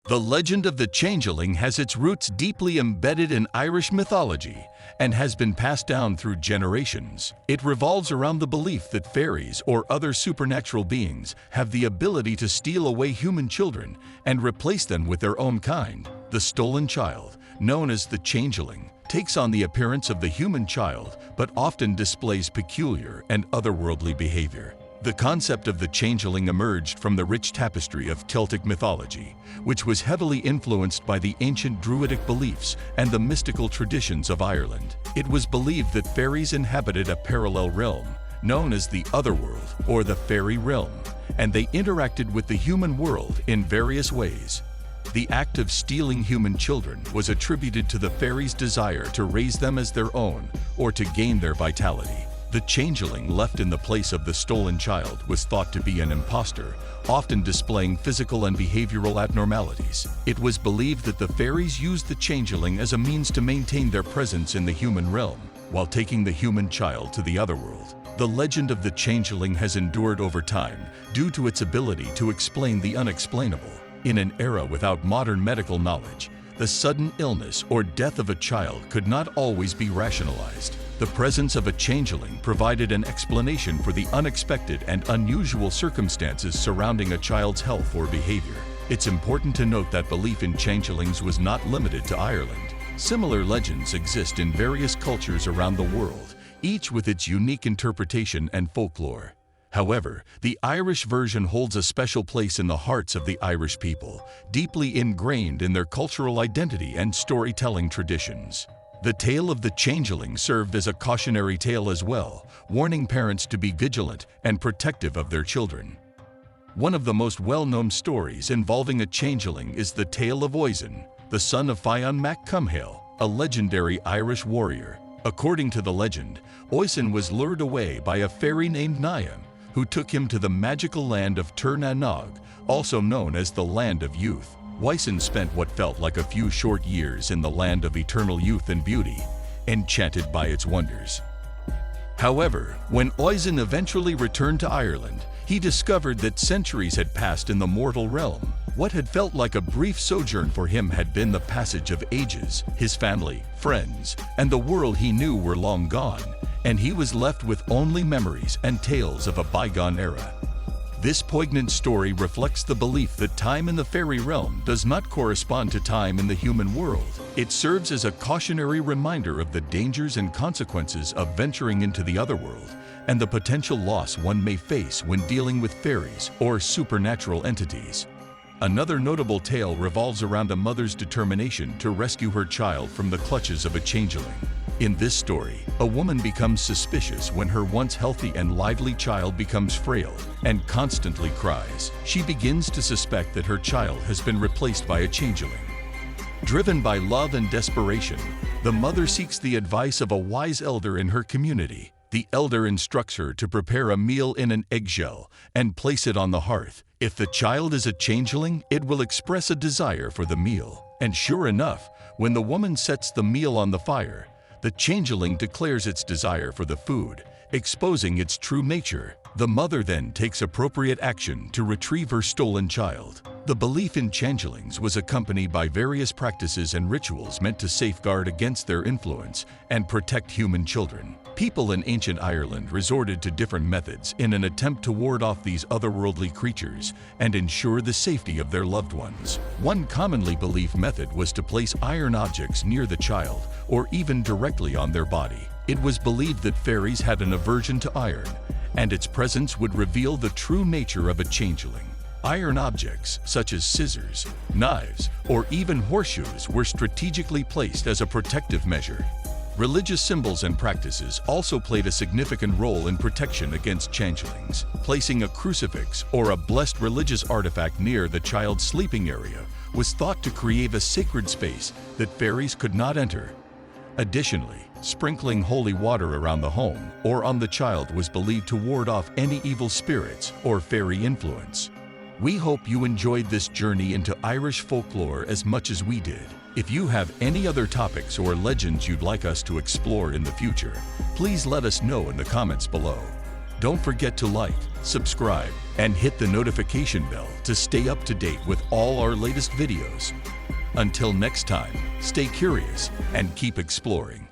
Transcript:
The legend of the Changeling has its roots deeply embedded in Irish mythology and has been passed down through generations. It revolves around the belief that fairies or other supernatural beings have the ability to steal away human children and replace them with their own kind. The stolen child, known as the Changeling, takes on the appearance of the human child but often displays peculiar and otherworldly behavior. The concept of the Changeling emerged from the rich tapestry of Celtic mythology, which was heavily influenced by the ancient Druidic beliefs and the mystical traditions of Ireland. It was believed that fairies inhabited a parallel realm, known as the Otherworld or the Fairy Realm, and they interacted with the human world in various ways. The act of stealing human children was attributed to the fairies' desire to raise them as their own or to gain their vitality. The Changeling left in the place of the stolen child was thought to be an imposter, often displaying physical and behavioral abnormalities. It was believed that the fairies used the Changeling as a means to maintain their presence in the human realm, while taking the human child to the otherworld. The legend of the Changeling has endured over time due to its ability to explain the unexplainable. In an era without modern medical knowledge, the sudden illness or death of a child could not always be rationalized. The presence of a changeling provided an explanation for the unexpected and unusual circumstances surrounding a child's health or behavior. It's important to note that belief in changelings was not limited to Ireland. Similar legends exist in various cultures around the world, each with its unique interpretation and folklore. However, the Irish version holds a special place in the hearts of the Irish people, deeply ingrained in their cultural identity and storytelling traditions. The tale of the Changeling served as a cautionary tale as well, warning parents to be vigilant and protective of their children. One of the most well-known stories involving a changeling is the tale of Oisin, the son of Fionn mac Cumhaill, a legendary Irish warrior. According to the legend, Oisin was lured away by a fairy named Niamh, who took him to the magical land of Tir na Nog, also known as the Land of Youth. Oisin spent what felt like a few short years in the land of eternal youth and beauty, enchanted by its wonders. However, when Oisin eventually returned to Ireland, he discovered that centuries had passed in the mortal realm. What had felt like a brief sojourn for him had been the passage of ages. His family, friends, and the world he knew were long gone, and he was left with only memories and tales of a bygone era. This poignant story reflects the belief that time in the fairy realm does not correspond to time in the human world. It serves as a cautionary reminder of the dangers and consequences of venturing into the otherworld and the potential loss one may face when dealing with fairies or supernatural entities. Another notable tale revolves around a mother's determination to rescue her child from the clutches of a changeling. In this story, a woman becomes suspicious when her once healthy and lively child becomes frail and constantly cries. She begins to suspect that her child has been replaced by a changeling. Driven by love and desperation, the mother seeks the advice of a wise elder in her community. The elder instructs her to prepare a meal in an eggshell and place it on the hearth. If the child is a changeling, it will express a desire for the meal. And sure enough, when the woman sets the meal on the fire, the changeling declares its desire for the food, exposing its true nature. The mother then takes appropriate action to retrieve her stolen child. The belief in changelings was accompanied by various practices and rituals meant to safeguard against their influence and protect human children. People in ancient Ireland resorted to different methods in an attempt to ward off these otherworldly creatures and ensure the safety of their loved ones. One commonly believed method was to place iron objects near the child or even directly on their body. It was believed that fairies had an aversion to iron, and its presence would reveal the true nature of a changeling. Iron objects, such as scissors, knives, or even horseshoes, were strategically placed as a protective measure. Religious symbols and practices also played a significant role in protection against changelings. Placing a crucifix or a blessed religious artifact near the child's sleeping area was thought to create a sacred space that fairies could not enter. Additionally, sprinkling holy water around the home or on the child was believed to ward off any evil spirits or fairy influence. We hope you enjoyed this journey into Irish folklore as much as we did. If you have any other topics or legends you'd like us to explore in the future, please let us know in the comments below. Don't forget to like, subscribe, and hit the notification bell to stay up to date with all our latest videos. Until next time, stay curious and keep exploring.